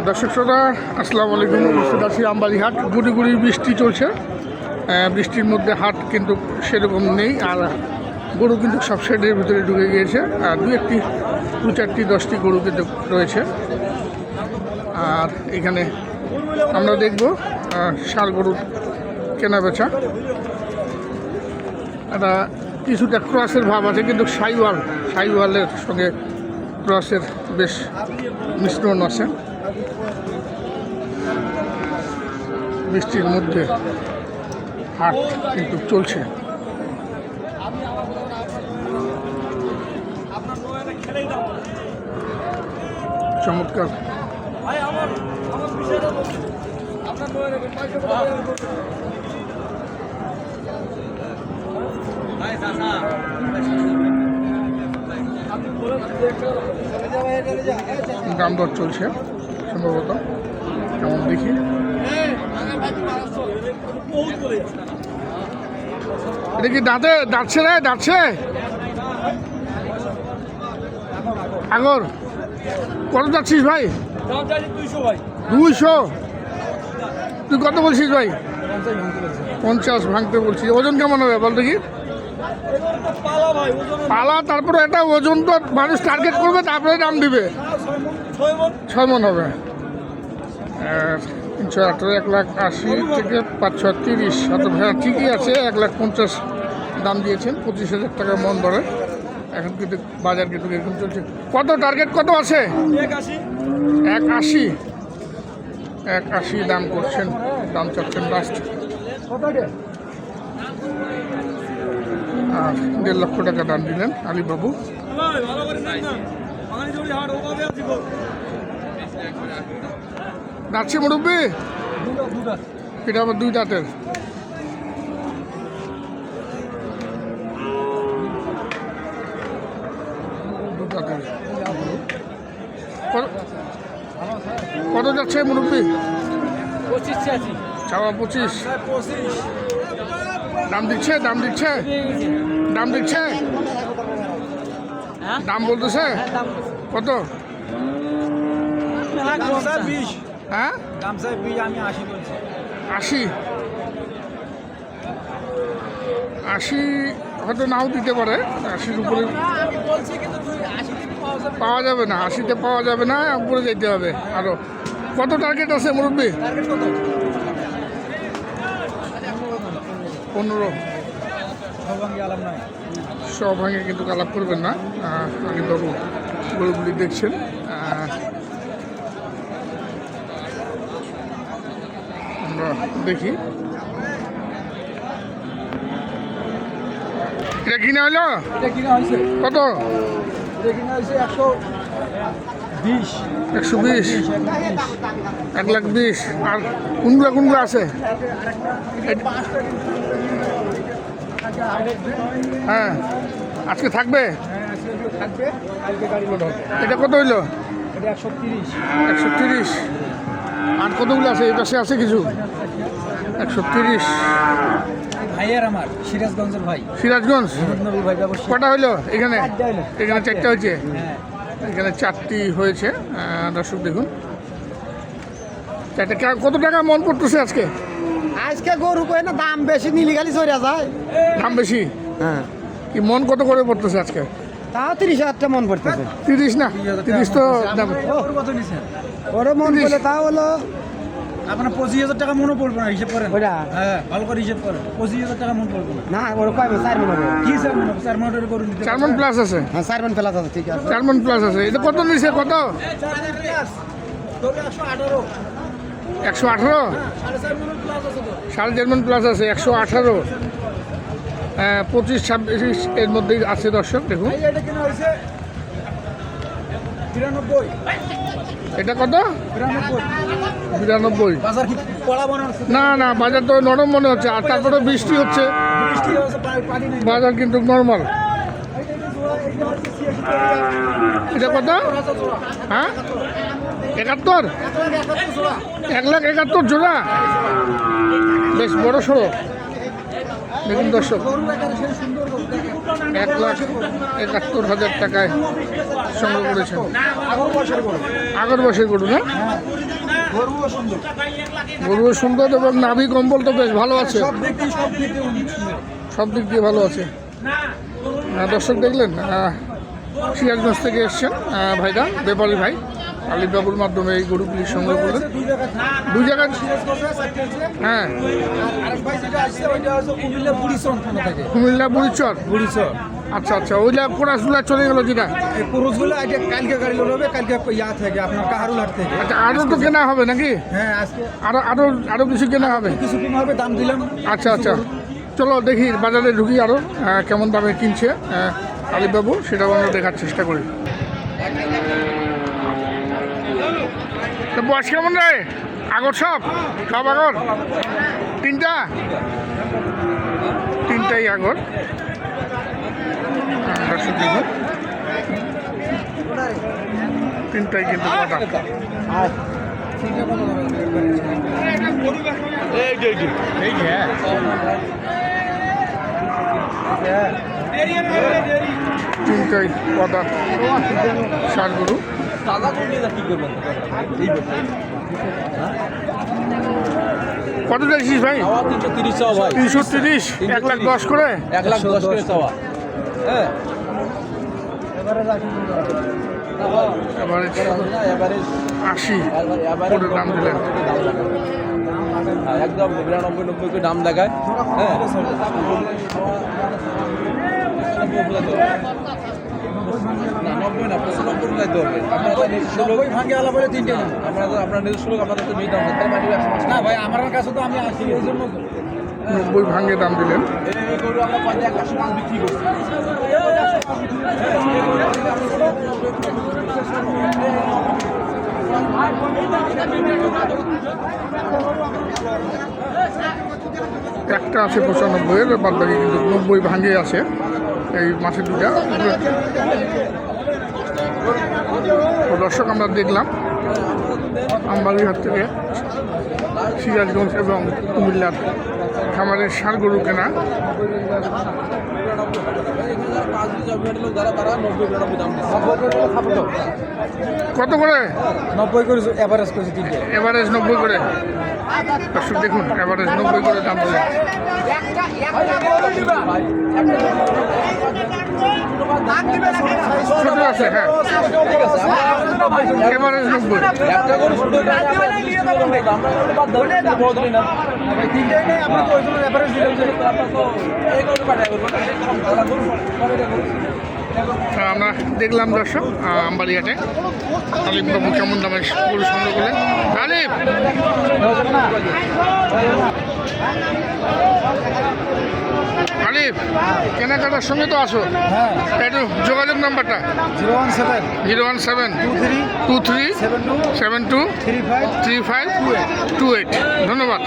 দর্শক শ্রোতা আসসালামু আলাইকুম। উপস্থিত আছি আমবাড়ি হাট। গুড়ি গুড়ি বৃষ্টি চলছে, বৃষ্টির মধ্যে হাট কিন্তু সেরকম নেই, আর গরু কিন্তু সব শেডের ভিতরে ঢুকে গিয়েছে। আর দু চারটি 10টি গরু কিন্তু রয়েছে। আর এখানে আমরা দেখব ষাঁড় গরুর কেনা বেচা। এটা কিছুটা ক্রসের ভাব আছে, কিন্তু সাইওয়ালের সঙ্গে ক্রসের বেশ মিশ্রণ আছে। বৃষ্টির মধ্যে হাট কিন্তু চলছে। চমৎকার দাম দর চলছে সম্ভবত, কেমন দেখি। এটা কি দাঁতছে রে? দাঁতছে আগর কত যাচ্ছিস ভাই? 200। তুই কত বলছিস ভাই? 50 ভাঙতে বলছিস। ওজন কেমন হবে বল দেখি? পালা, তারপরে একটা ওজন তো মানুষ টার্গেট করবে, তারপরে দাম দিবে। 6 মন হবে। 318, 1,80,000 থেকে 530। হ্যাঁ ঠিকই আছে। 1,50,000 দাম দিয়েছেন। 25,000 টাকা মন ধরে। এখন কিন্তু বাজার কিন্তু এরকম চলছে। কত টার্গেট কত আছে? 1,80 দাম করছেন, দাম চাচ্ছেন লাস্ট। আর 1.5 লক্ষ টাকা দাম দিলেন আলীবাবু। যাচ্ছে মুরব্বী, এটা আবার 2 দাঁতের। কত যাচ্ছে মুরব্বী? 25 চাওয়া 25। দাম দিচ্ছে দাম বলতেছে কত? হ্যাঁ 80 হয়তো নাও দিতে পারে। 80-র উপরে পাওয়া যাবে না। 80-তে পাওয়া যাবে না, উপরে যেতে হবে আরো। কত টার্গেট আছে মুরব্বী? 15। সব ভাঙে কিন্তু আলাপ করবেন না। আলীবাবু গরুগুলি দেখছেন। আমরা দেখি এটা কিনা হলো কত? 120। 1,20,000। আর কোনগুলো আছে? হ্যাঁ আজকে থাকবে। এটা কত হইলো? 130। আর কতগুলো আছে? এই পাশে আছে কিছু। 130 ভাইয়ের আমার সিরাজগঞ্জের ভাই। সিরাজগঞ্জ কটা হইলো? এখানে 4টা হয়েছে। এখানে 4টি হয়েছে। দর্শক দেখুন 4টা। কত টাকা মন পড়তেছে আজকে? গরু কয় না, দাম বেশি নিলি খালি চড়া যায়। দাম বেশি? হ্যাঁ। কি মন কত করে পড়তেছে আজকে? তাও 30,000 মন পড়তেছে। 30 না? 30 তো দাম। ওর মন বলে তাও হলো আপনার 25,000 টাকা মনে পড়বে না। হিসেব করেন। হ্যাঁ ভালো করে হিসেব করেন। 25,000 টাকা মন পড়বে না। ওর পাইবে 4 মন হবে। কি 4 মন হবে? 4 মন করে করুন। 4 মন প্লাস আছে। হ্যাঁ 4 মন প্লাস আছে। ঠিক আছে 4 মন প্লাস আছে। এটা কত নিছে? কত? 118। 4.5 মন প্লাস আছে। 118। 25-26 এর মধ্যেই আছে। দর্শক দেখুন এটা কত? 92। না বাজার তো নরম মনে হচ্ছে। আর তারপরে বৃষ্টি হচ্ছে, বাজার কিন্তু নর্মাল। এটা কত? হ্যাঁ 71। 1,71,000 জোড়া। বেশ বড় সড়ো দেখুন দর্শক। 1,71,000 টাকায় সংগ্রহ করেছেন। আগর বছর করে আগের বছর গরু না? গরুও সুন্দর, গরুও সুন্দর এবং নাভি কম্বল তো বেশ ভালো আছে, সব দিক দিয়ে সব দিক দিয়ে ভালো আছে। দর্শক দেখলেন সিরাজগঞ্জ থেকে এসছেন ভাইরা, ব্যাপারী ভাই আলিবাবুর মাধ্যমে এই গরুগুলি সংগ্রহ করলেন। দুই জায়গায় হ্যাঁ, কুমিল্লা বুড়িচর। আচ্ছা আচ্ছা, ওইটা কোরাসগুলা চলে গেল যেটা পুরুষগুলো কালকে গাড়ি লোড কালকে ইয়া থেকে আপনার কাহারুল হাট থেকে। আচ্ছা, আরও তো কেনা হবে নাকি? হ্যাঁ, আজকে আরো কিছু কেনা হবে। কিছু কিনা হবে, দাম দিলাম। আচ্ছা আচ্ছা, চলো দেখি বাজারে ঢুকি আরও কেমন দামে কিনছে আলিবাবু, সেটাও আমরা দেখার চেষ্টা করি। তো বয়স কেমন রে? আগর সব আগর? তিনটাই আগর। দেখুন তিনটাই কিন্তু কাটা। তিনটাই পদা সার গরু। কত দেখছিস ভাই? 330, 1,10,000 করে। 1,10,000 করে চাওয়া। হ্যাঁ, এবারে 80 করে দাম দিলেন। একদম 99-90 করে দাম দেখায়। হ্যাঁ, না 90 না, 95 লাগাইতে হবে। ভাঙে আলা বলে তিনটে না। আপনার নিজস্ব লোক, আপনাদের তো নিয়ে দাম না ভাই, আমার কাছে তো আমি আসি এই জন্য 90 ভাঙে দাম দিলেন। এই গরু আমরা 1,00,000 বিক্রি করছি। একটা আছে 95-এর, বাদ বাকি কিন্তু 90 ভাঙে আছে এই মাছের দুটা। তো দর্শক আমরা দেখলাম আমবাড়িহাট থেকে সিরাজগঞ্জ এবং কুমিল্লার খামারের ষাঁড় গরু কেনা। কত করে? 90 করে এভারেজ করেছি তিনটে। এভারেজ 90 করে। দর্শক দেখুন, এভারেজ 90 করে দাম বলে। ছোট আছে, হ্যাঁ, এভারেজ 90। আমরা দেখলাম দর্শক আমবাড়িহাটে আলিফবাবু কেমন দামের গরু সংগ্রহ করলেন। আলিফ, আলিফ কেনাকাটার সঙ্গে তো আসো, হ্যাঁ, একটু যোগাযোগ নাম্বারটা 01723 72 35 ধন্যবাদ।